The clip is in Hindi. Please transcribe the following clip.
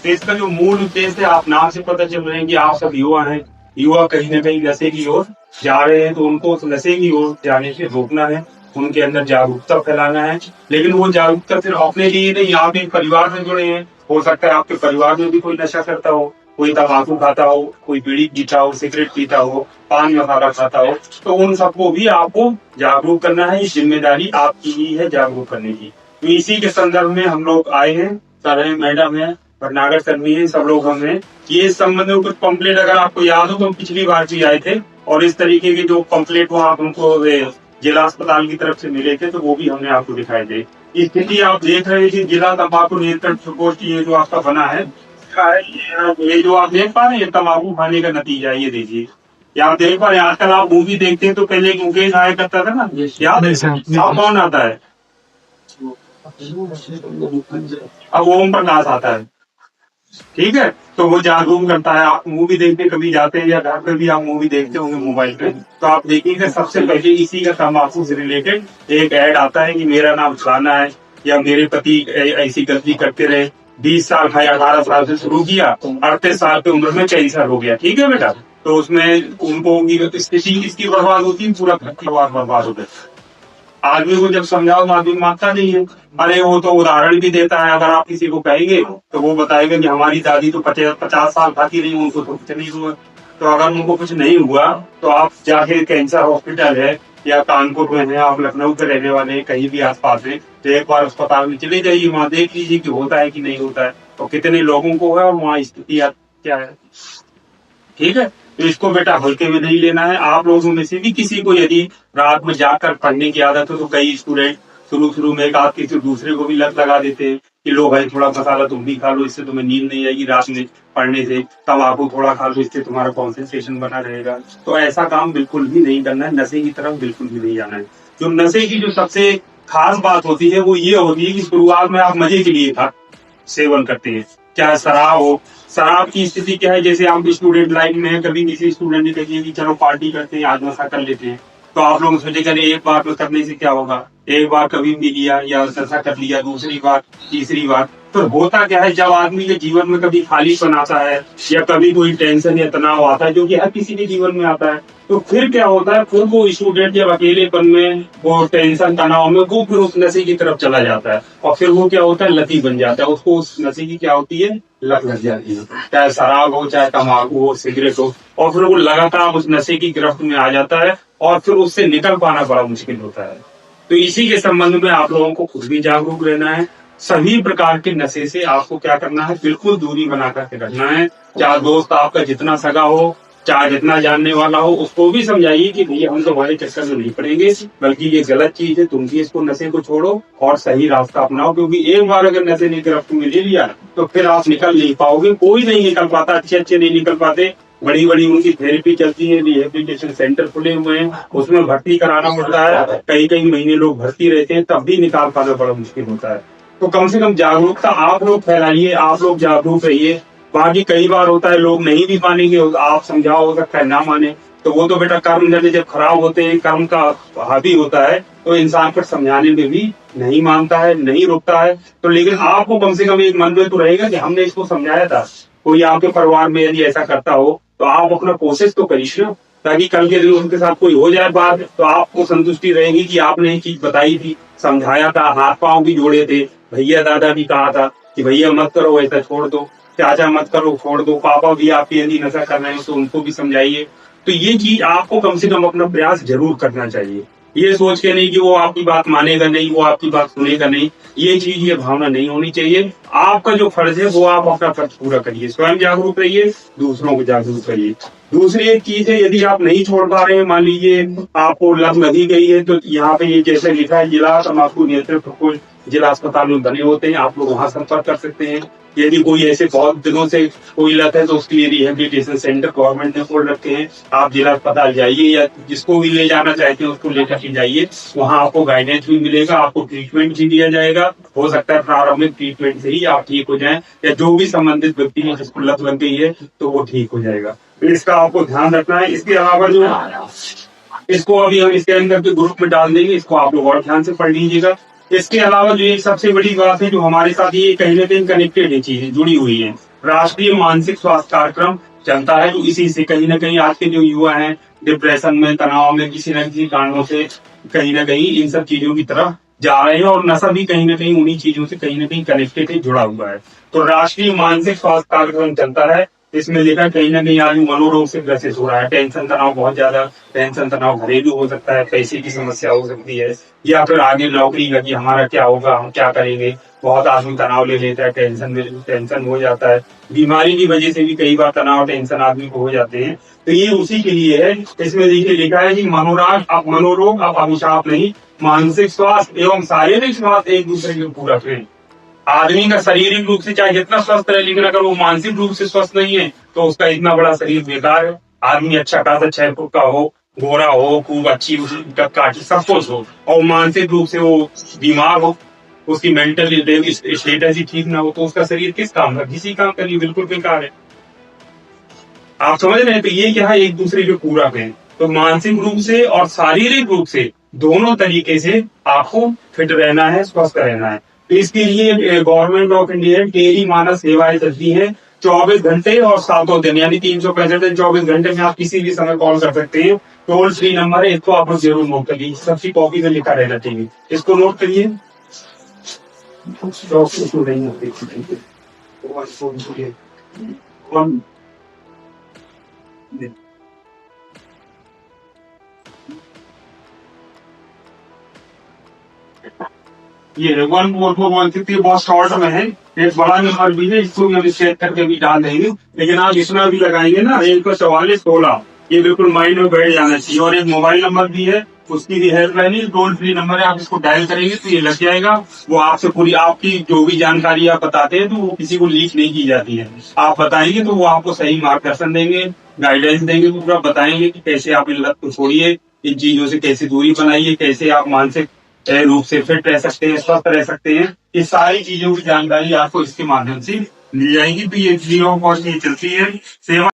तो इसका जो मूल उद्देश्य है, आप नाम से पता चल रहे हैं कि आप सब युवा हैं। युवा कहीं ना कहीं नशे की ओर जा रहे हैं, तो उनको उस नशे की ओर जाने से रोकना है, उनके अंदर जागरूकता फैलाना है। लेकिन वो जागरूकता सिर्फ अपने लिए नहीं, आप एक परिवार से जुड़े हैं, हो सकता है आपके परिवार में भी कोई नशा करता हो, कोई तंबाकू खाता हो, कोई बीड़ी पीता हो, सिगरेट पीता हो, पान मसाला खाता हो, तो उन सबको भी आपको जागरूक करना है। ये जिम्मेदारी आपकी ही है जागरूक करने की। तो इसी के संदर्भ में हम लोग आए हैं, सर है, मैडम है, भटनागर कर्मी है, सब लोग हम हैं। ये इस संबंध में कुछ पंपलेट अगर आपको याद हो तो हम पिछली बार भी आए थे, और इस तरीके के जो पंपलेट वहाँ हमको जिला अस्पताल की तरफ से मिले थे, तो वो भी हमने आपको दिखाए थे। स्थिति आप देख रहे हैं कि जिला तंबाकू नियंत्रण प्रकोष्ठ ये जो आपका बना है, ये जो आप देख पा रहे हैं, ये तंबाकू खाने का नतीजा है। ये देखिए, ये आप देख पा रहे हैं, आजकल आप मूवी देखते हैं तो पहले एक मुकेश आया करता था ना, याद है? अब कौन आता है? अब ओम प्रकाश आता है। ठीक है, तो वो जागरूक करता है। आप मूवी देखने कभी जाते हैं या घर पे भी आप मूवी देखते होंगे मोबाइल पे, तो आप देखिएगा सबसे पहले इसी का तंबाकू से रिलेटेड एक ऐड आता है कि मेरा नाम फलाना है, या मेरे पति ऐसी गलती करते रहे, 20 साल है, 18 साल से शुरू किया, 38 साल की उम्र में कैंसर हो गया। ठीक है बेटा, तो उसमें उनको स्थिति किसकी बर्बाद होती है? पूरा परिवार बर्बाद होता है। आदमी को जब समझाओ तो आदमी मानता नहीं है। अरे वो तो उदाहरण भी देता है, अगर आप किसी को कहेंगे तो वो बताएगा कि हमारी दादी तो 50 साल खाती रही, उनको तो कुछ नहीं हुआ। तो अगर उनको कुछ नहीं हुआ तो आप जाके कैंसर हॉस्पिटल है या कानपुर में है, आप लखनऊ के रहने वाले हैं, कहीं भी आसपास है, तो एक बार अस्पताल में चले जाइए, वहाँ देख लीजिए कि होता है कि नहीं होता है, और कितने लोगों को है, और वहाँ स्थिति क्या है। ठीक है, तो इसको बेटा हल्के में नहीं लेना है। आप लोगों में से भी किसी को यदि रात में जाकर पढ़ने की आदत हो, तो कई स्टूडेंट शुरू में एक आध किसी दूसरे को भी लत लगा देते हैं कि लो भाई थोड़ा मसाला तुम भी खा लो, इससे तुम्हें नींद नहीं आएगी रात में पढ़ने से, तंबाकू थोड़ा खा लो, इससे तुम्हारा कॉन्सेंट्रेशन बना रहेगा। तो ऐसा काम बिल्कुल भी नहीं करना है, नशे की तरफ बिल्कुल भी नहीं जाना है। जो नशे की जो सबसे खास बात होती है वो ये होती है कि शुरुआत में आप मजे के लिए सेवन करते हैं, चाहे शराब हो। शराब की स्थिति क्या है, जैसे आप स्टूडेंट लाइफ में है, कभी किसी स्टूडेंट ने कही कि चलो पार्टी करते हैं, आज नशा कर लेते हैं, तो आप लोग सोचे करें एक बार तो करने से क्या होगा, एक बार कभी पी लिया या नशा कर लिया, दूसरी बार, तीसरी बार। तो होता क्या है, जब आदमी के जीवन में कभी खालीपन आता है या कभी कोई टेंशन या तनाव आता है, जो कि हर किसी के जीवन में आता है, तो फिर क्या होता है, फिर वो स्टूडेंट जब अकेलेपन में, वो टेंशन तनाव में, वो फिर उस नशे की तरफ चला जाता है, और फिर वो क्या होता है, लती बन जाता है, उसको उस नशे की क्या होती है, लत लग जाती है। चाहे शराब हो, चाहे तम्बाकू हो, सिगरेट हो, और फिर वो लगातार उस नशे की गिरफ्त में आ जाता है, और फिर उससे निकल पाना बड़ा मुश्किल होता है। तो इसी के संबंध में आप लोगों को खुद भी जागरूक रहना है। सभी प्रकार के नशे से आपको क्या करना है, बिल्कुल दूरी बना करके रखना है। चाहे दोस्त आपका जितना सगा हो, चाहे जितना जानने वाला हो, उसको भी समझाइए कि भैया हम तुम्हारे चक्कर में नहीं पड़ेंगे, बल्कि ये गलत चीज है, तुम भी इसको नशे को छोड़ो और सही रास्ता अपनाओ। क्योंकि एक बार अगर नशे ने गिरफ्त में ले लिया तो फिर आप निकल नहीं पाओगे, कोई नहीं निकल पाता, अच्छे नहीं निकल पाते। बड़ी उनकी थेरेपी चलती है, रिहेबिलिटेशन सेंटर खुले हुए हैं, उसमें भर्ती कराना पड़ता है, कई महीने लोग भर्ती रहते हैं, तब भी निकाल पाना बड़ा मुश्किल होता है। तो कम से कम जागरूकता आप लोग फैलाइए, आप लोग जागरूक रहिए। बाकी कई बार होता है लोग नहीं भी मानेंगे, आप समझाओ, हो सकता है ना माने, तो वो तो बेटा कर्म जब खराब होते हैं, कर्म का हावी होता है, तो इंसान पर समझाने में भी नहीं मानता है, नहीं रुकता है। तो लेकिन आपको कम से कम एक मन में तो रहेगा कि हमने इसको समझाया था। कोई आपके परिवार में यदि ऐसा करता हो तो आप अपना कोशिश तो करिए ना, ताकि कल के दिन उनके साथ कोई हो जाए बात, तो आपको संतुष्टि रहेगी कि आपने ये चीज बताई थी, समझाया था, हाथ पांव भी जोड़े थे, भैया दादा भी कहा था कि भैया मत करो, ऐसा छोड़ दो, चाचा मत करो, छोड़ दो, पापा भी आपके यदि नशा कर रहे हैं तो उनको भी समझाइए। तो ये चीज आपको कम से कम अपना प्रयास जरूर करना चाहिए। ये सोच के नहीं कि वो आपकी बात मानेगा नहीं, वो आपकी बात सुनेगा नहीं, ये चीज, ये भावना नहीं होनी चाहिए। आपका जो फर्ज है वो आप अपना फर्ज पूरा करिए, स्वयं जागरूक रहिए, दूसरों को जागरूक करिए। दूसरी एक चीज है, यदि आप नहीं छोड़ पा रहे हैं, मान लीजिए आपको लत लगी गई है, तो यहाँ पे ये जैसे लिखा है जिला तम्बाकू नियंत्रण प्रकोष्ठ जिला अस्पताल में बने होते हैं, आप लोग वहां संपर्क कर सकते हैं। यदि कोई ऐसे बहुत दिनों से कोई लत है तो उसके लिए रिहेबिलिटेशन सेंटर गवर्नमेंट ने खोल रखे हैं, आप जिला अस्पताल जाइए, या जिसको भी ले जाना चाहते हैं उसको लेकर के जाइए, वहां आपको गाइडेंस भी मिलेगा, आपको ट्रीटमेंट भी दिया जाएगा। हो सकता है प्रारंभिक ट्रीटमेंट से ही आप ठीक हो जाएं, या जो भी संबंधित व्यक्ति है जिसको लत लग गई है तो वो ठीक हो जाएगा। तो इसका आपको ध्यान रखना है। इसके अलावा जो इसको अभी हम इसके अंदर के ग्रुप में डाल देंगे, इसको आप लोग और ध्यान से पढ़ लीजिएगा। इसके अलावा जो एक सबसे बड़ी बात है जो हमारे साथ ये कहीं ना कहीं कनेक्टेड है, चीजें जुड़ी हुई है, राष्ट्रीय मानसिक स्वास्थ्य कार्यक्रम चलता है। तो इसी से कहीं ना कहीं आज के जो युवा हैं डिप्रेशन में, तनाव में, किसी न किसी कारणों से कहीं ना कहीं इन सब चीजों की तरफ जा रहे हैं, और नशा भी कहीं ना कहीं उन्हीं चीजों से कहीं ना कहीं कनेक्टेड है, जुड़ा हुआ है। तो राष्ट्रीय मानसिक स्वास्थ्य कार्यक्रम चलता है, इसमें लिखा कहीं ना कहीं आदमी मनोरोग से ग्रसित हो रहा है। टेंशन तनाव बहुत ज्यादा, टेंशन तनाव घरेलू हो सकता है, पैसे की समस्या हो सकती है, या फिर आगे नौकरी का कि हमारा क्या होगा, हम क्या करेंगे। बहुत आदमी तनाव ले लेता है, टेंशन हो जाता है। बीमारी की वजह से भी कई बार तनाव टेंशन आदमी को हो जाते हैं। तो ये उसी के लिए है। इसमें देखिए लिखा है कि मनोरोग अब अभिशाप नहीं, मानसिक स्वास्थ्य एवं शारीरिक स्वास्थ्य एक दूसरे के पूरक है। आदमी का शारीरिक रूप से चाहे जितना स्वस्थ रहे, लेकिन अगर वो मानसिक रूप से स्वस्थ नहीं है तो उसका इतना बड़ा शरीर बेकार है। आदमी अच्छा खासा 6 फुट का हो, गोरा हो, खूब अच्छी उसकी काटी सब कुछ हो, और मानसिक रूप से वो बीमार हो, उसकी मेंटल स्टेटस ही ठीक ना हो, तो उसका शरीर किस काम का, किसी काम का नहीं, बिल्कुल बेकार है। आप समझ रहे हैं? तो ये क्या है, एक दूसरे के पूरक है। तो मानसिक रूप से और शारीरिक रूप से दोनों तरीके से आपको फिट रहना है, स्वस्थ रहना है। तो इसके लिए गवर्नमेंट ऑफ इंडिया टेली मानस सेवाएं चलती है 24 घंटे और 7 दिन, यानी 365 दिन 24 घंटे में आप किसी भी समय कॉल कर सकते हैं। टोल फ्री नंबर है, इसको आप जरूर नोट करिए, सबकी कॉपी में लिखा रहना चाहिए, इसको नोट करिए। ये 1441 बहुत शॉर्ट में है, एक बड़ा नंबर भी है, इसको भी हम चेक करके भी डाल देंगे। लेकिन आप इसमें भी लगाएंगे ना 14416, ये बिल्कुल माइंड में बैठ जाना चाहिए। और एक मोबाइल नंबर भी है, उसकी भी हेल्पलाइन है, टोल फ्री नंबर है, आप इसको डायल करेंगे तो ये लग जाएगा। वो आपसे पूरी आपकी जो भी जानकारी आप बताते हैं तो वो किसी को लीक नहीं की जाती है। आप बताएंगे तो वो आपको सही मार्गदर्शन देंगे, गाइडेंस देंगे, पूरा बताएंगे कि कैसे आप इन लत को छोड़िए, इन चीजों से कैसे दूरी बनाइए, कैसे आप मानसिक रूप से फिट रह सकते हैं, स्वस्थ रह सकते हैं। ये सारी चीजों की जानकारी आपको इसके माध्यम से मिल जाएगी। तो ये फ्री ऑफ कॉस्ट चलती है सेवा।